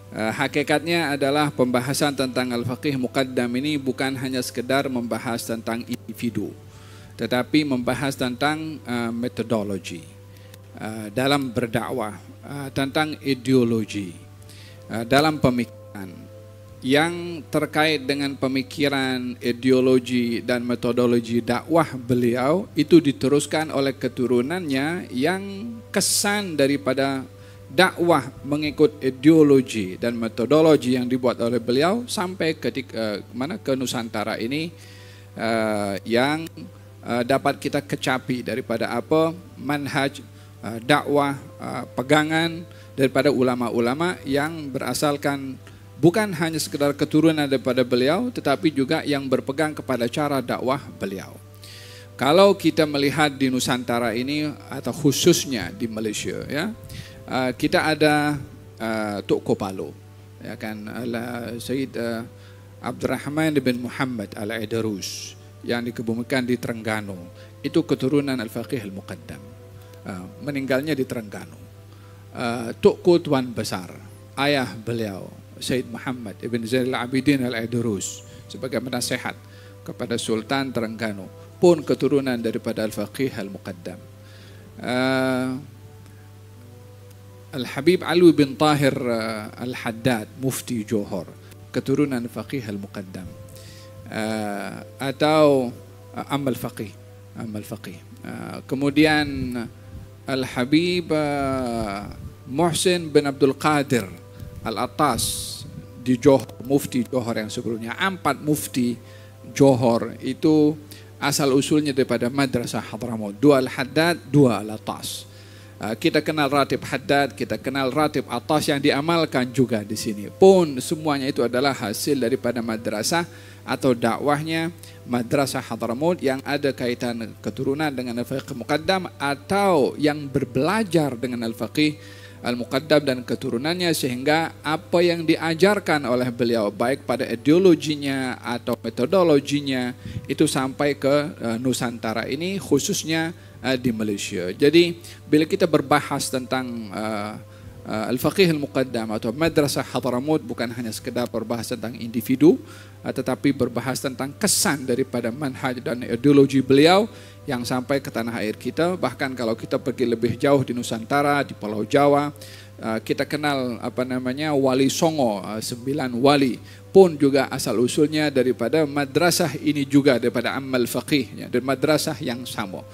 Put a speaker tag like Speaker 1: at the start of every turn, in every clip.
Speaker 1: Hakikatnya adalah pembahasan tentang Al-Faqih Muqaddam ini bukan hanya sekedar membahas tentang individu, tetapi membahas tentang metodologi dalam berdakwah, tentang ideologi dalam pemikiran yang terkait dengan pemikiran, ideologi dan metodologi dakwah beliau itu diteruskan oleh keturunannya yang kesan daripada dakwah mengikut ideologi dan metodologi yang dibuat oleh beliau sampai ke Nusantara ini yang dapat kita kecapi daripada apa manhaj dakwah pegangan daripada ulama-ulama yang berasalkan bukan hanya sekedar keturunan daripada beliau tetapi juga yang berpegang kepada cara dakwah beliau. Kalau kita melihat di Nusantara ini atau khususnya di Malaysia ya, kita ada Tok Kopalo ya kan, Sayyid Abdurrahman bin Muhammad Al-Aidarus yang dikebumikan di Terengganu. Itu keturunan Al-Faqih Al-Muqaddam, meninggalnya di Terengganu. Tok Tuan Besar, ayah beliau Sayyid Muhammad Ibn Zainal Abidin Al-Aidarus sebagai penasehat kepada Sultan Terengganu pun keturunan daripada Al-Faqih Al-Muqaddam. Al-Habib Alwi bin Tahir Al-Haddad Mufti Johor keturunan Faqih Al-Muqaddam, atau Amal Faqih. Kemudian Al-Habib Muhsin bin Abdul Qadir Al-Attas di Johor, Mufti Johor yang sebelumnya. 4 Mufti Johor itu asal usulnya daripada Madrasah Hadramut, 2 Al-Haddad, 2 Al-Attas. Kita kenal Ratib Haddad, kita kenal Ratib Attas yang diamalkan juga di sini. Pun semuanya itu adalah hasil daripada madrasah atau dakwahnya Madrasah Hadramut yang ada kaitan keturunan dengan Al-Faqih Muqaddam atau yang berbelajar dengan Al-Faqih Al-Muqaddam dan keturunannya, sehingga apa yang diajarkan oleh beliau baik pada ideologinya atau metodologinya itu sampai ke Nusantara ini khususnya di Malaysia. Jadi bila kita berbahas tentang Al-Faqih Al-Muqaddam atau Madrasah Hadramut bukan hanya sekedar berbahas tentang individu tetapi berbahas tentang kesan daripada manhaj dan ideologi beliau yang sampai ke tanah air kita. Bahkan kalau kita pergi lebih jauh di Nusantara, di Pulau Jawa, kita kenal Wali Songo, 9 wali pun juga asal usulnya daripada madrasah ini juga, daripada Amal Faqih, dan madrasah yang sama.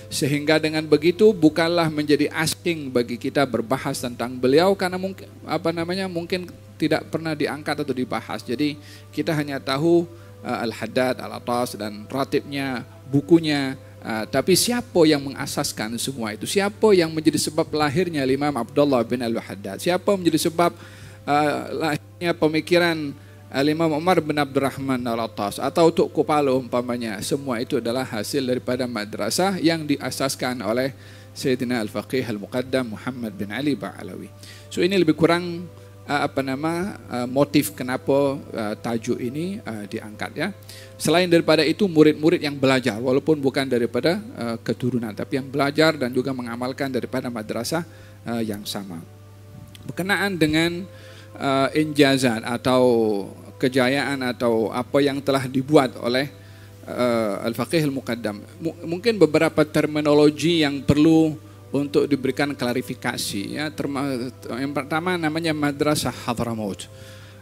Speaker 1: Sehingga dengan begitu bukanlah menjadi asing bagi kita berbahas tentang beliau karena mungkin tidak pernah diangkat atau dibahas. Jadi kita hanya tahu Al-Haddad, Al-Attas dan ratibnya, bukunya, tapi siapa yang mengasaskan semua itu? Siapa yang menjadi sebab lahirnya Imam Abdullah bin Al-Haddad? Siapa menjadi sebab lahirnya pemikiran Imam Umar bin Abdurrahman Al-Attas atau Tok Kopalo umpamanya? Semua itu adalah hasil daripada madrasah yang diasaskan oleh Sayyidina Al-Faqih Al-Muqaddam Muhammad bin Ali Ba'alawi. So ini lebih kurang motif kenapa tajuk ini diangkat ya. Selain daripada itu murid-murid yang belajar walaupun bukan daripada keturunan tapi yang belajar dan juga mengamalkan daripada madrasah yang sama. Berkenaan dengan injazat atau kejayaan atau apa yang telah dibuat oleh Al-Faqih Al-Muqaddam, mungkin beberapa terminologi yang perlu untuk diberikan klarifikasi ya. Yang pertama namanya Madrasah Hadramut.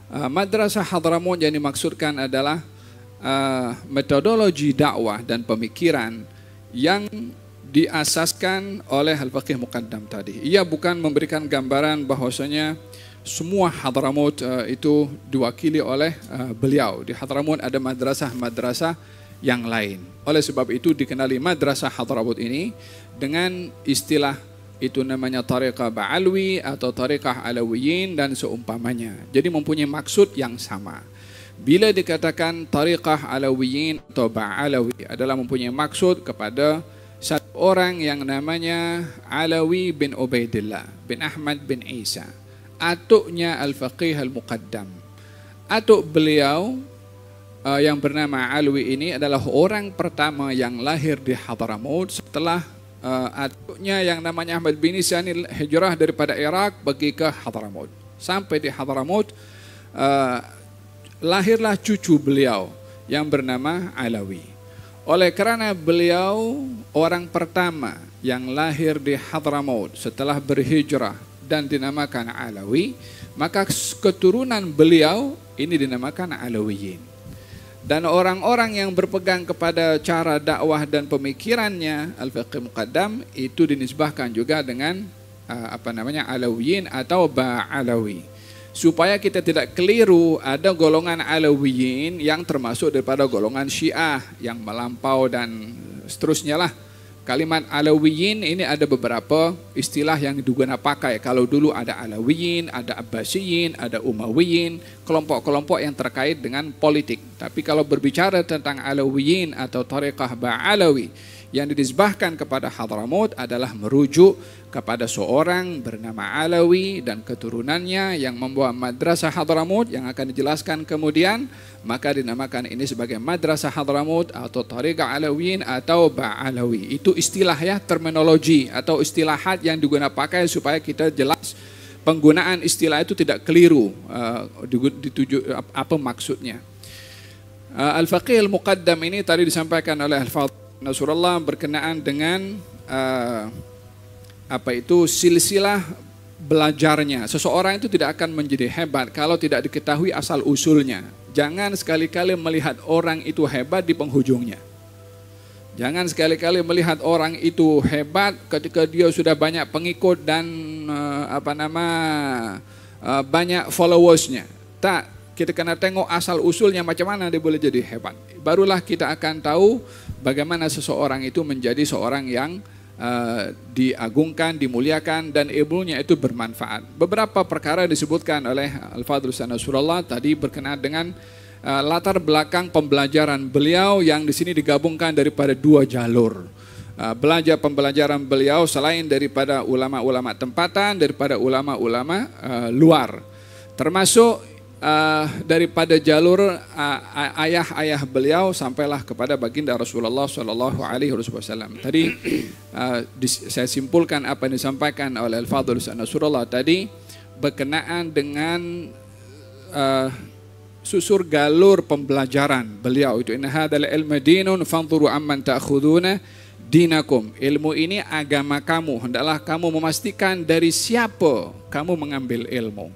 Speaker 1: Madrasah Hadramut yang dimaksudkan adalah metodologi dakwah dan pemikiran yang diasaskan oleh Al-Faqih Muqaddam tadi. Ia bukan memberikan gambaran bahwasanya semua Hadramut itu diwakili oleh beliau. Di Hadramut ada madrasah-madrasah yang lain. Oleh sebab itu dikenali Madrasah Hadramut ini dengan istilah itu namanya Tariqah Ba'alwi atau Tariqah Alawiyin dan seumpamanya. Jadi mempunyai maksud yang sama. Bila dikatakan Tariqah Alawiyin atau Ba'alawi adalah mempunyai maksud kepada satu orang yang namanya Alawi bin Ubaidillah bin Ahmad bin Isa, atuknya Al-Faqih Al-Muqaddam. Atuk beliau yang bernama Alwi ini adalah orang pertama yang lahir di Hadramut setelah atuknya yang namanya Ahmad bin Isa ini hijrah daripada Irak pergi ke Hadramut. sampai di Hadramut lahirlah cucu beliau yang bernama Alawi. Oleh karena beliau orang pertama yang lahir di Hadramut setelah berhijrah dan dinamakan Alawi, maka keturunan beliau ini dinamakan Alawiyin. Dan orang-orang yang berpegang kepada cara dakwah dan pemikirannya Al-Fiqh Muqaddam itu dinisbahkan juga dengan Alawiyin atau Ba'alawi. Supaya kita tidak keliru, ada golongan Alawiyin yang termasuk daripada golongan Syiah yang melampau dan seterusnya lah. Kalimat Alawiyin ini ada beberapa istilah yang digunakan pakai. Kalau dulu ada Alawiyin, ada Abbasiyin, ada Umayyawiyin, kelompok-kelompok yang terkait dengan politik. Tapi kalau berbicara tentang Alawiyin atau Tariqah Ba'alawi yang dinisbahkan kepada Hadramut adalah merujuk kepada seorang bernama Alawi dan keturunannya yang membawa madrasah Hadramut yang akan dijelaskan kemudian, maka dinamakan ini sebagai madrasah Hadramut atau Tariqah Alawiyin atau Ba'alawi. Itu istilah ya, terminologi atau istilahat yang digunakan pakai supaya kita jelas penggunaan istilah itu tidak keliru dituju apa maksudnya. Al-Faqih Al-Muqaddam ini tadi disampaikan oleh Al-Fadhil Nasrullah berkenaan dengan silsilah belajarnya. Seseorang itu tidak akan menjadi hebat kalau tidak diketahui asal usulnya. Jangan sekali-kali melihat orang itu hebat di penghujungnya. Jangan sekali-kali melihat orang itu hebat ketika dia sudah banyak pengikut dan banyak followersnya. Tak, kita kena tengok asal usulnya macam mana dia boleh jadi hebat. Barulah kita akan tahu bagaimana seseorang itu menjadi seorang yang diagungkan, dimuliakan dan ilmunya itu bermanfaat. Beberapa perkara disebutkan oleh Al-Fadhil Nasrullah tadi berkenaan dengan latar belakang pembelajaran beliau yang di sini digabungkan daripada dua jalur. Pembelajaran beliau selain daripada ulama-ulama tempatan, daripada ulama-ulama luar. Termasuk daripada jalur ayah-ayah beliau sampailah kepada baginda Rasulullah Shallallahu Alaihi Wasallam. Tadi saya simpulkan apa yang disampaikan oleh Al-Fadhil Nasrullah tadi berkenaan dengan susur galur pembelajaran beliau itu. Inna hadzal ilma dinun fanzuru amman ta'khuduna dinakum. Ilmu ini agama kamu, hendaklah kamu memastikan dari siapa kamu mengambil ilmu.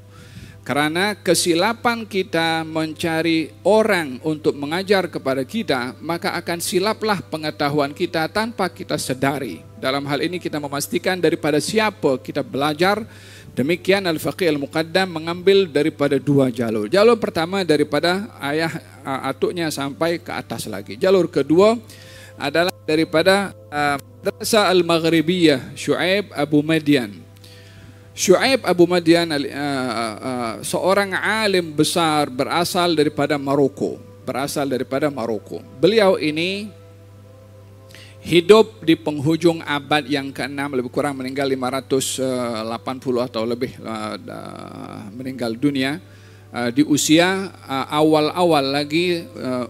Speaker 1: Karena kesilapan kita mencari orang untuk mengajar kepada kita, maka akan silaplah pengetahuan kita tanpa kita sadari. Dalam hal ini kita memastikan daripada siapa kita belajar. Demikian Al-Faqih Al-Muqaddam mengambil daripada dua jalur. Jalur pertama daripada ayah atuknya sampai ke atas lagi. Jalur kedua adalah daripada Madrasah Al-Maghribiyah Syu'aib Abu Madian. Syu'aib Abu Madian seorang alim besar berasal daripada Maroko. Beliau ini hidup di penghujung abad yang ke-6, lebih kurang meninggal 580 atau lebih meninggal dunia di usia awal-awal lagi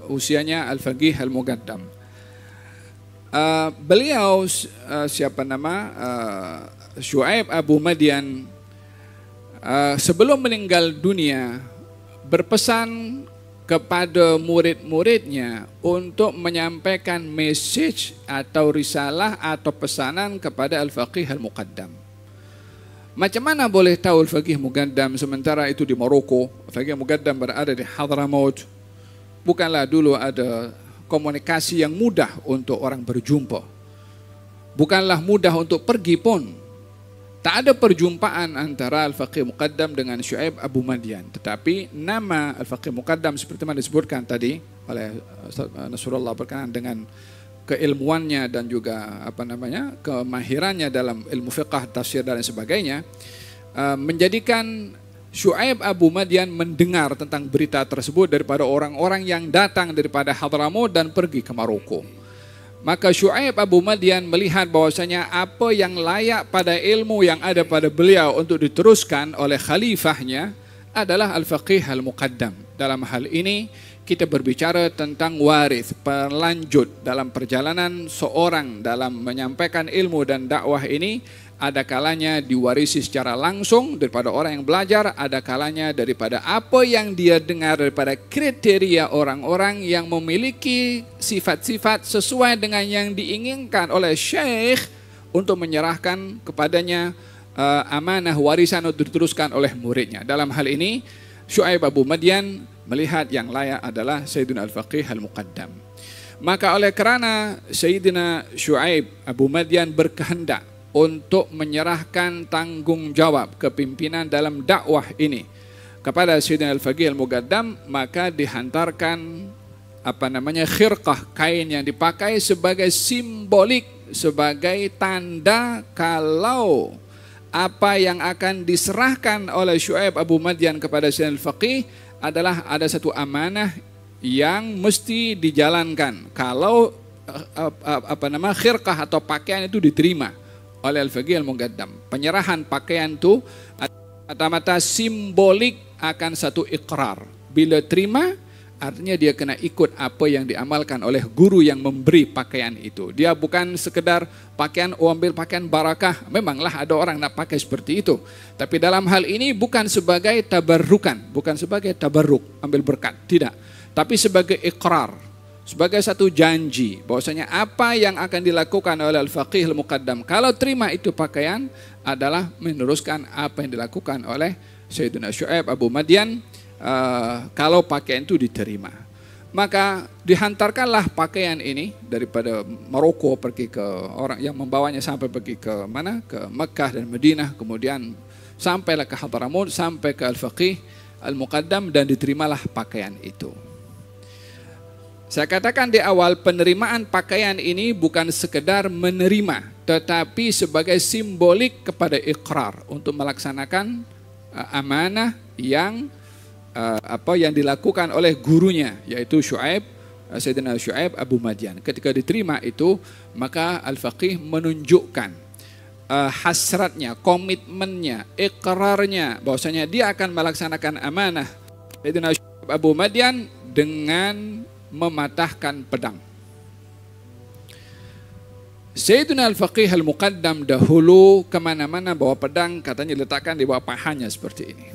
Speaker 1: usianya Al-Faqih Al-Muqaddam. Beliau Syu'aib Abu Madian sebelum meninggal dunia berpesan kepada murid-muridnya untuk menyampaikan message atau risalah atau pesanan kepada Al-Faqih Al-Muqaddam. Macam mana boleh tahu Al-Faqih Muqaddam sementara itu di Maroko? Al-Faqih Muqaddam berada di Hadramut. Bukanlah dulu ada komunikasi yang mudah untuk orang berjumpa. Bukanlah mudah untuk pergi pun. Tak ada perjumpaan antara Al-Faqih Muqaddam dengan Syu'aib Abu Madian. Tetapi nama Al-Faqih Muqaddam seperti yang disebutkan tadi oleh Nasrullah berkenaan dengan keilmuannya dan juga kemahirannya dalam ilmu fiqh, tafsir dan sebagainya, menjadikan Syu'aib Abu Madian mendengar tentang berita tersebut daripada orang-orang yang datang daripada Hadramut dan pergi ke Maroko. Maka Syu'aib Abu Madian melihat bahwasanya apa yang layak pada ilmu yang ada pada beliau untuk diteruskan oleh khalifahnya adalah Al-Faqih Al-Muqaddam. Dalam hal ini kita berbicara tentang waris, pelanjut dalam perjalanan seorang dalam menyampaikan ilmu dan dakwah ini ada kalanya diwarisi secara langsung daripada orang yang belajar, ada kalanya daripada apa yang dia dengar daripada kriteria orang-orang yang memiliki sifat-sifat sesuai dengan yang diinginkan oleh syekh untuk menyerahkan kepadanya amanah warisan untuk diteruskan oleh muridnya. Dalam hal ini Syuaib Abu Madyan melihat yang layak adalah Sayyidina Al-Faqih Al-Muqaddam. Maka oleh kerana Sayyidina Syuaib Abu Madyan berkehendak untuk menyerahkan tanggungjawab kepimpinan dalam dakwah ini kepada Sayyidina Al-Faqih Al-Muqaddam, maka dihantarkan khirqah, kain yang dipakai sebagai simbolik, sebagai tanda kalau apa yang akan diserahkan oleh Syuaib Abu Madyan kepada Sayyidina Al-Faqih adalah ada satu amanah yang mesti dijalankan kalau khirqah atau pakaian itu diterima oleh Al-Faqih Al-Muqaddam. Penyerahan pakaian itu mata-mata simbolik akan satu iqrar. Bila terima, artinya dia kena ikut apa yang diamalkan oleh guru yang memberi pakaian itu. Dia bukan sekedar pakaian, ambil pakaian barakah. Memanglah ada orang nak pakai seperti itu. Tapi dalam hal ini bukan sebagai tabarrukan, bukan sebagai tabarruk, ambil berkat. Tidak. Tapi sebagai iqrar, sebagai satu janji bahwasanya apa yang akan dilakukan oleh Al-Faqih Al-Muqaddam kalau terima itu pakaian adalah meneruskan apa yang dilakukan oleh Sayyidina Syuaib Abu Madyan kalau pakaian itu diterima. Maka dihantarkanlah pakaian ini daripada Maroko pergi ke orang yang membawanya sampai pergi ke mana? Ke Mekah dan Madinah, kemudian sampailah ke Hadramut, sampai ke Al-Faqih Al-Muqaddam dan diterimalah pakaian itu. Saya katakan di awal, penerimaan pakaian ini bukan sekedar menerima, tetapi sebagai simbolik kepada iqrar untuk melaksanakan amanah yang yang dilakukan oleh gurunya, yaitu Sayyidina Syuaib Abu Madyan. Ketika diterima itu, maka Al-Faqih menunjukkan hasratnya, komitmennya, iqrarnya, bahwasanya dia akan melaksanakan amanah Sayyidina Syuaib Abu Madyan dengan mematahkan pedang. Sayyidina Al-Faqih Al-Muqaddam dahulu kemana-mana bawa pedang, katanya letakkan di bawah pahanya seperti ini.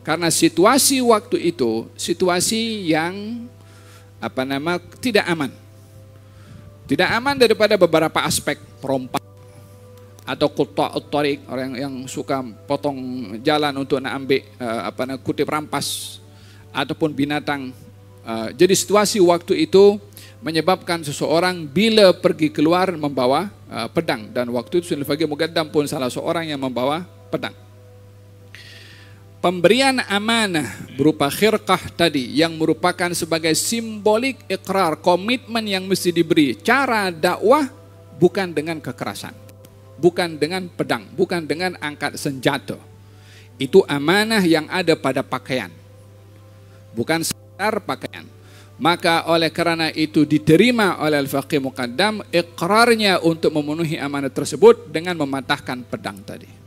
Speaker 1: Karena situasi waktu itu, situasi yang tidak aman. Tidak aman daripada beberapa aspek, perompak atau qutta' thariq, orang yang suka potong jalan untuk nak ambil kutip rampas ataupun binatang. Jadi situasi waktu itu menyebabkan seseorang bila pergi keluar membawa pedang, dan waktu itu Sayyidina Al-Faqih Al-Muqaddam pun salah seorang yang membawa pedang. Pemberian amanah berupa khirqah tadi yang merupakan sebagai simbolik iqrar, komitmen yang mesti diberi. Cara dakwah bukan dengan kekerasan, bukan dengan pedang, bukan dengan angkat senjata. Itu amanah yang ada pada pakaian, bukan sekedar pakaian. Maka oleh kerana itu diterima oleh Al-Faqih Muqaddam iqrarnya untuk memenuhi amanah tersebut dengan mematahkan pedang tadi.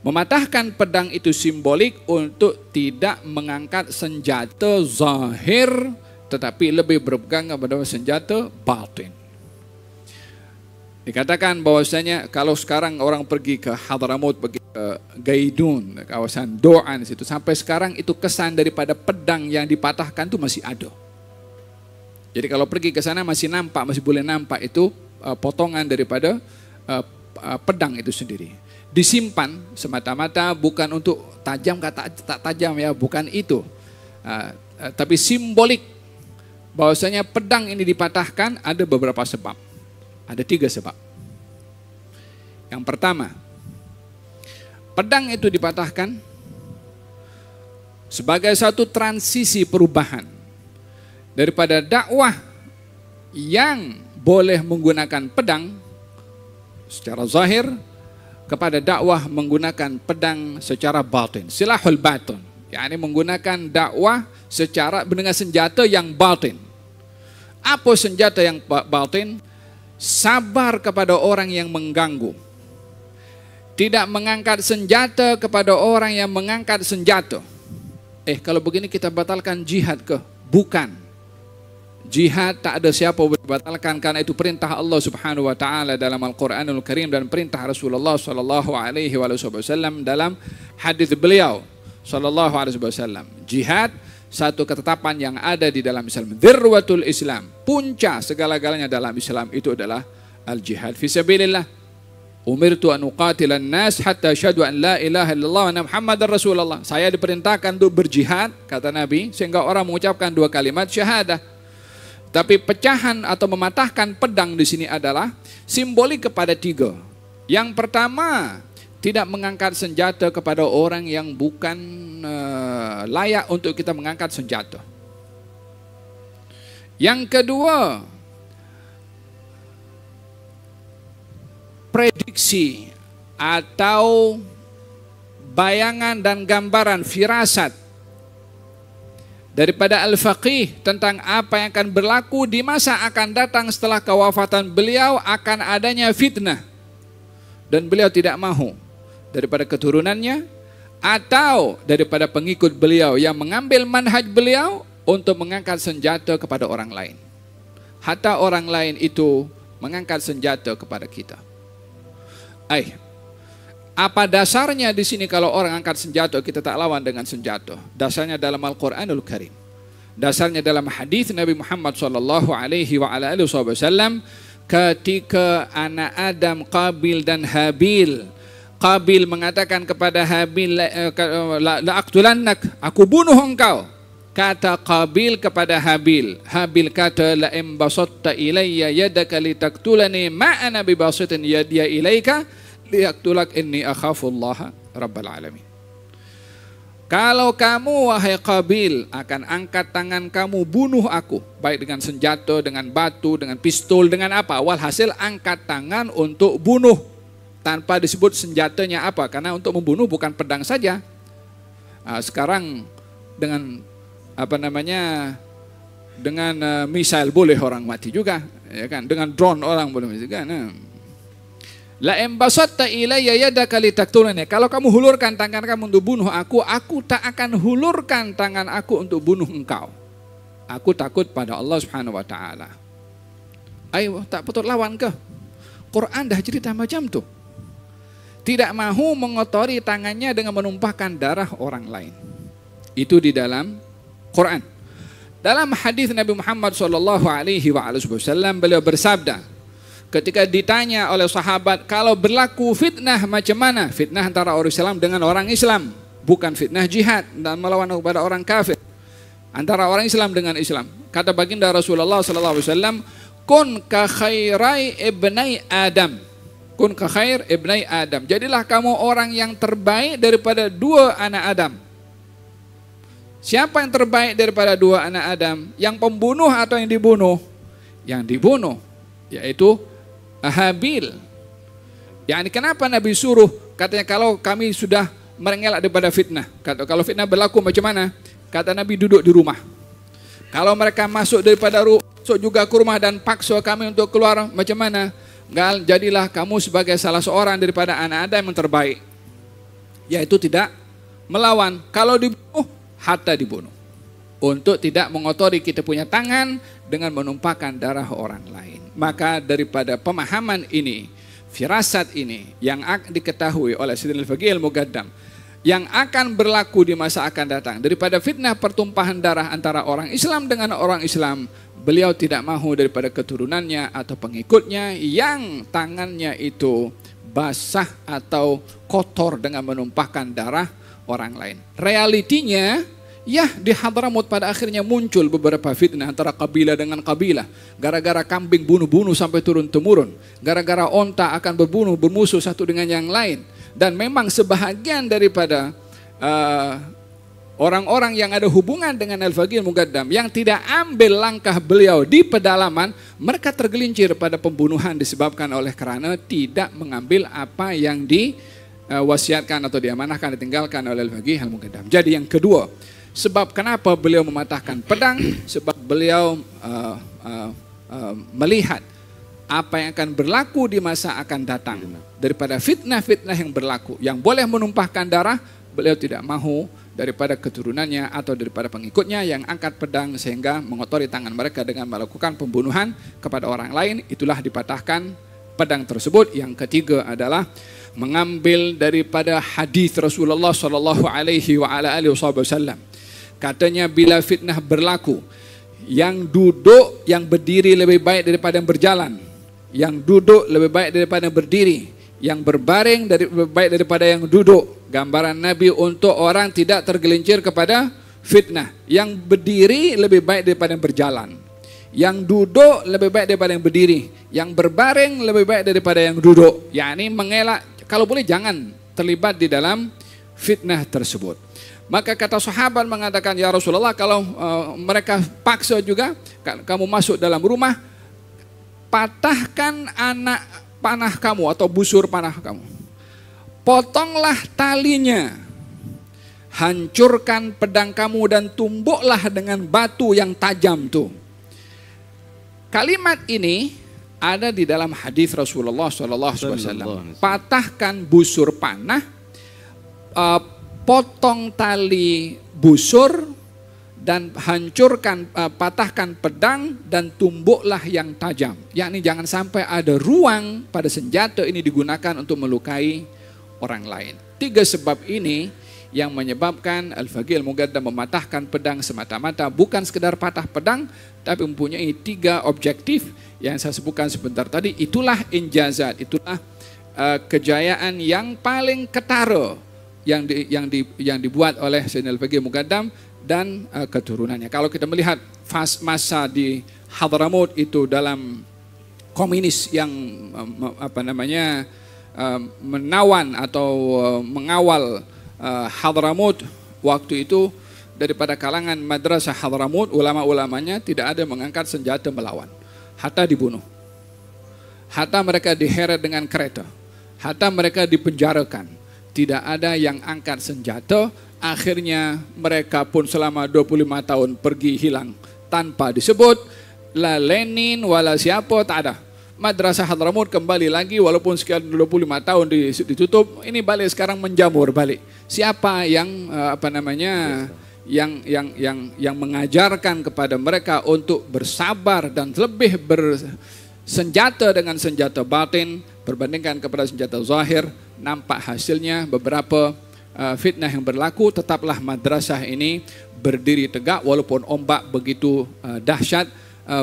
Speaker 1: Mematahkan pedang itu simbolik untuk tidak mengangkat senjata zahir, tetapi lebih berpegang kepada senjata batin. Dikatakan bahwasanya kalau sekarang orang pergi ke Hadramut, pergi ke Gaidun, kawasan Doan situ, sampai sekarang itu kesan daripada pedang yang dipatahkan itu masih ada. Jadi kalau pergi ke sana masih nampak, masih boleh nampak itu potongan daripada pedang itu sendiri. Disimpan semata-mata bukan untuk tajam kata tak tajam ya, bukan itu. Tapi simbolik bahwasanya pedang ini dipatahkan ada beberapa sebab. Ada 3 sebab. Yang pertama, pedang itu dipatahkan sebagai satu transisi perubahan daripada dakwah yang boleh menggunakan pedang secara zahir kepada dakwah menggunakan pedang secara batin, silahul batin, yakni menggunakan dakwah secara dengan senjata yang batin. Apa senjata yang batin? Sabar kepada orang yang mengganggu, tidak mengangkat senjata kepada orang yang mengangkat senjata. Kalau begini kita batalkan jihad ke? Bukan. Jihad tak ada siapa boleh batalkan karena itu perintah Allah Subhanahu wa taala dalam Al-Qur'anul Karim dan perintah Rasulullah sallallahu alaihi wasallam dalam hadis beliau sallallahu alaihi wasallam. Jihad satu ketetapan yang ada di dalam Islam. Dzirwatul Islam, puncak segala-galanya dalam Islam itu adalah al-jihad fi sabilillah. Umirtu an uqatilan nas hatta asyhadu an la ilaha illallah wa anna Muhammadar Rasulullah. Saya diperintahkan untuk berjihad, kata Nabi, sehingga orang mengucapkan 2 kalimat syahadah. Tapi pecahan atau mematahkan pedang di sini adalah simbolik kepada 3. Yang pertama, tidak mengangkat senjata kepada orang yang bukan layak untuk kita mengangkat senjata. Yang kedua, prediksi atau bayangan dan gambaran firasat daripada al-faqih tentang apa yang akan berlaku di masa akan datang setelah kewafatan beliau, akan adanya fitnah. Dan beliau tidak mahu daripada keturunannya atau daripada pengikut beliau yang mengambil manhaj beliau untuk mengangkat senjata kepada orang lain. Hatta orang lain itu mengangkat senjata kepada kita. Apa dasarnya di sini kalau orang angkat senjata kita tak lawan dengan senjata? Dasarnya dalam Al-Qur'anul Karim. Dasarnya dalam hadis Nabi Muhammad sallallahu alaihi wasallam ketika anak Adam Qabil dan Habil. Qabil mengatakan kepada Habil, la aqtulannak, aku bunuh engkau. Kata Qabil kepada Habil. Habil kata, la in basatta ilayya yadaka litaktulani ma ana bibasitin yadiya ilaika liyaktulak inni akhafullaha rabbal alamin. Kalau kamu wahai Qabil akan angkat tangan kamu bunuh aku, baik dengan senjata, dengan batu, dengan pistol, dengan apa, walhasil angkat tangan untuk bunuh tanpa disebut senjatanya apa, karena untuk membunuh bukan pedang saja. Sekarang dengan dengan misil boleh orang mati juga, ya kan? Dengan drone orang boleh mati juga. La embasatta ilayya yadaka litaktulani. Kalau kamu hulurkan tangan kamu untuk bunuh aku tak akan hulurkan tangan aku untuk bunuh engkau. Aku takut pada Allah Subhanahu wa taala. Ayo, tak patut lawan ke? Quran dah cerita macam tu. Tidak mahu mengotori tangannya dengan menumpahkan darah orang lain. Itu di dalam Quran. Dalam hadis Nabi Muhammad sallallahu alaihi wasallam beliau bersabda, ketika ditanya oleh sahabat, kalau berlaku fitnah macam mana? Fitnah antara orang Islam dengan orang Islam, bukan fitnah jihad dan melawan kepada orang kafir. Antara orang Islam dengan Islam. Kata baginda Rasulullah sallallahu alaihi wasallam, kun ka khairai ibnai Adam. Kun ka khair ibnai Adam. Jadilah kamu orang yang terbaik daripada 2 anak Adam. Siapa yang terbaik daripada 2 anak Adam? Yang pembunuh atau yang dibunuh? Yang dibunuh, yaitu Habil. Yani kenapa Nabi suruh? Katanya kalau kami sudah mengelak daripada fitnah. Kata kalau fitnah berlaku macam mana? Kata Nabi duduk di rumah. Kalau mereka masuk daripada masuk juga ke rumah dan paksa kami untuk keluar macam mana? Jadilah kamu sebagai salah seorang daripada anak Adam yang terbaik. Yaitu tidak melawan. Kalau dibunuh, hatta dibunuh. Untuk tidak mengotori kita punya tangan dengan menumpahkan darah orang lain. Maka daripada pemahaman ini, firasat ini yang diketahui oleh Sayyidina Al-Faqih Al-Muqaddam yang akan berlaku di masa akan datang, daripada fitnah pertumpahan darah antara orang Islam dengan orang Islam, beliau tidak mahu daripada keturunannya atau pengikutnya yang tangannya itu basah atau kotor dengan menumpahkan darah orang lain. Realitinya, ya, di Hadramut pada akhirnya muncul beberapa fitnah antara kabilah dengan kabilah. Gara-gara kambing bunuh-bunuh sampai turun-temurun. Gara-gara onta akan bermusuh satu dengan yang lain. Dan memang sebahagian daripada orang-orang yang ada hubungan dengan Al-Faqih Al-Muqaddam yang tidak ambil langkah beliau di pedalaman, mereka tergelincir pada pembunuhan disebabkan oleh karena tidak mengambil apa yang diwasiatkan atau diamanahkan, ditinggalkan oleh Al-Faqih Al-Muqaddam. Jadi yang kedua, sebab kenapa beliau mematahkan pedang? Sebab beliau melihat apa yang akan berlaku di masa akan datang. Daripada fitnah-fitnah yang berlaku, yang boleh menumpahkan darah, beliau tidak mahu daripada keturunannya atau daripada pengikutnya yang angkat pedang sehingga mengotori tangan mereka dengan melakukan pembunuhan kepada orang lain, itulah dipatahkan pedang tersebut. Yang ketiga adalah mengambil daripada hadis Rasulullah sallallahu alaihi wasallam. Katanya bila fitnah berlaku, yang duduk, yang berdiri lebih baik daripada yang berjalan. Yang duduk lebih baik daripada yang berdiri. Yang berbaring lebih baik daripada yang duduk. Gambaran Nabi untuk orang tidak tergelincir kepada fitnah. Yang berdiri lebih baik daripada yang berjalan. Yang duduk lebih baik daripada yang berdiri. Yang berbaring lebih baik daripada yang duduk. yakni mengelak, kalau boleh jangan terlibat di dalam fitnah tersebut. Maka kata sahabat mengatakan, ya Rasulullah, kalau mereka paksa juga, kamu masuk dalam rumah, patahkan anak panah kamu atau busur panah kamu. Potonglah talinya, hancurkan pedang kamu dan tumbuklah dengan batu yang tajam tuh. Kalimat ini ada di dalam hadis Rasulullah SAW. Patahkan busur panah, potong tali busur dan hancurkan, patahkan pedang dan tumbuklah yang tajam. Yakni jangan sampai ada ruang pada senjata ini digunakan untuk melukai orang lain. 3 sebab ini yang menyebabkan Al-Faqih Al-Muqaddam mematahkan pedang semata-mata, bukan sekedar patah pedang, tapi mempunyai 3 objektif yang saya sebutkan sebentar tadi. Itulah injazat, itulah kejayaan yang paling ketara yang dibuat oleh Sayyidina Al-Faqih Al-Muqaddam dan keturunannya. Kalau kita melihat masa di Hadramut itu dalam komunis yang menawan atau mengawal Hadramut waktu itu, daripada kalangan madrasah Hadramut, ulama-ulamanya tidak ada mengangkat senjata melawan. Hatta dibunuh, hatta mereka diheret dengan kereta, hatta mereka dipenjarakan. Tidak ada yang angkat senjata. Akhirnya mereka pun selama 25 tahun pergi hilang tanpa disebut. La Lenin wala siapa, tak ada. Madrasah Hadramut kembali lagi walaupun sekian 25 tahun ditutup, ini balik sekarang menjamur balik. Siapa yang yang mengajarkan kepada mereka untuk bersabar dan lebih bersenjata dengan senjata batin berbandingkan kepada senjata zahir? Nampak hasilnya, beberapa fitnah yang berlaku, tetaplah madrasah ini berdiri tegak walaupun ombak begitu dahsyat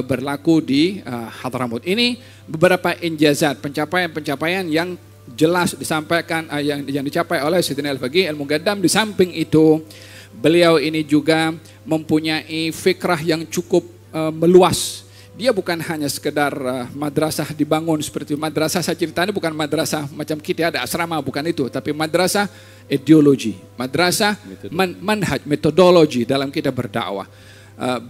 Speaker 1: berlaku di Hadramut. Ini beberapa injazat, pencapaian-pencapaian yang jelas disampaikan, yang dicapai oleh Sayyidina Al-Faqih Al-Muqaddam. Di samping itu, beliau ini juga mempunyai fikrah yang cukup meluas. Dia bukan hanya sekedar madrasah dibangun seperti madrasah, saya ceritanya bukan madrasah macam kita ada asrama, bukan itu, tapi madrasah ideologi, madrasah manhaj, metodologi dalam kita berdakwah.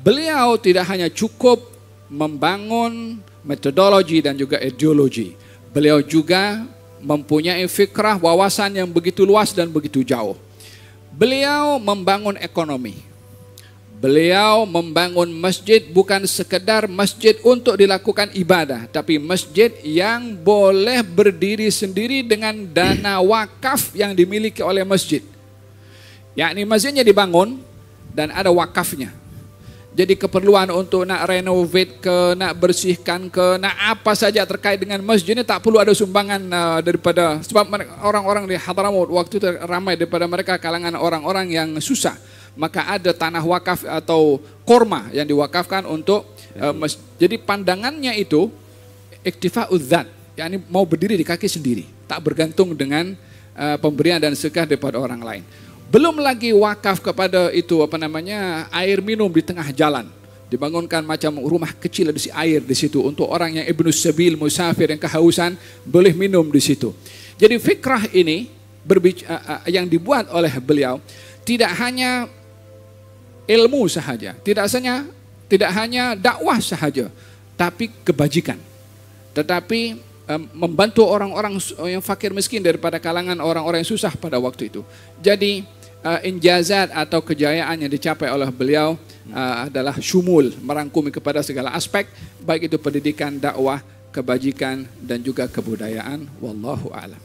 Speaker 1: Beliau tidak hanya cukup membangun metodologi dan juga ideologi, beliau juga mempunyai fikrah, wawasan yang begitu luas dan begitu jauh. Beliau membangun ekonomi. Beliau membangun masjid bukan sekedar masjid untuk dilakukan ibadah, tapi masjid yang boleh berdiri sendiri dengan dana wakaf yang dimiliki oleh masjid. Yakni masjidnya dibangun dan ada wakafnya. Jadi keperluan untuk nak renovate ke, nak bersihkan ke, nak apa saja terkait dengan masjid ini tak perlu ada sumbangan daripada, sebab orang-orang di Hadramut waktu itu ramai daripada mereka kalangan orang-orang yang susah. Maka ada tanah wakaf atau korma yang diwakafkan untuk jadi pandangannya itu iktifa'udz dzat, yakni mau berdiri di kaki sendiri, tak bergantung dengan pemberian dan sedekah daripada orang lain. Belum lagi wakaf kepada itu air minum di tengah jalan, dibangunkan macam rumah kecil di air di situ untuk orang yang ibnu sabil, musafir yang kehausan boleh minum di situ. Jadi fikrah ini yang dibuat oleh beliau tidak hanya ilmu sahaja, tidak hanya dakwah sahaja, tapi kebajikan. Tetapi membantu orang-orang yang fakir miskin daripada kalangan orang-orang yang susah pada waktu itu. Jadi injazat atau kejayaan yang dicapai oleh beliau adalah syumul, merangkumi kepada segala aspek, baik itu pendidikan, dakwah, kebajikan dan juga kebudayaan. Wallahu a'lam.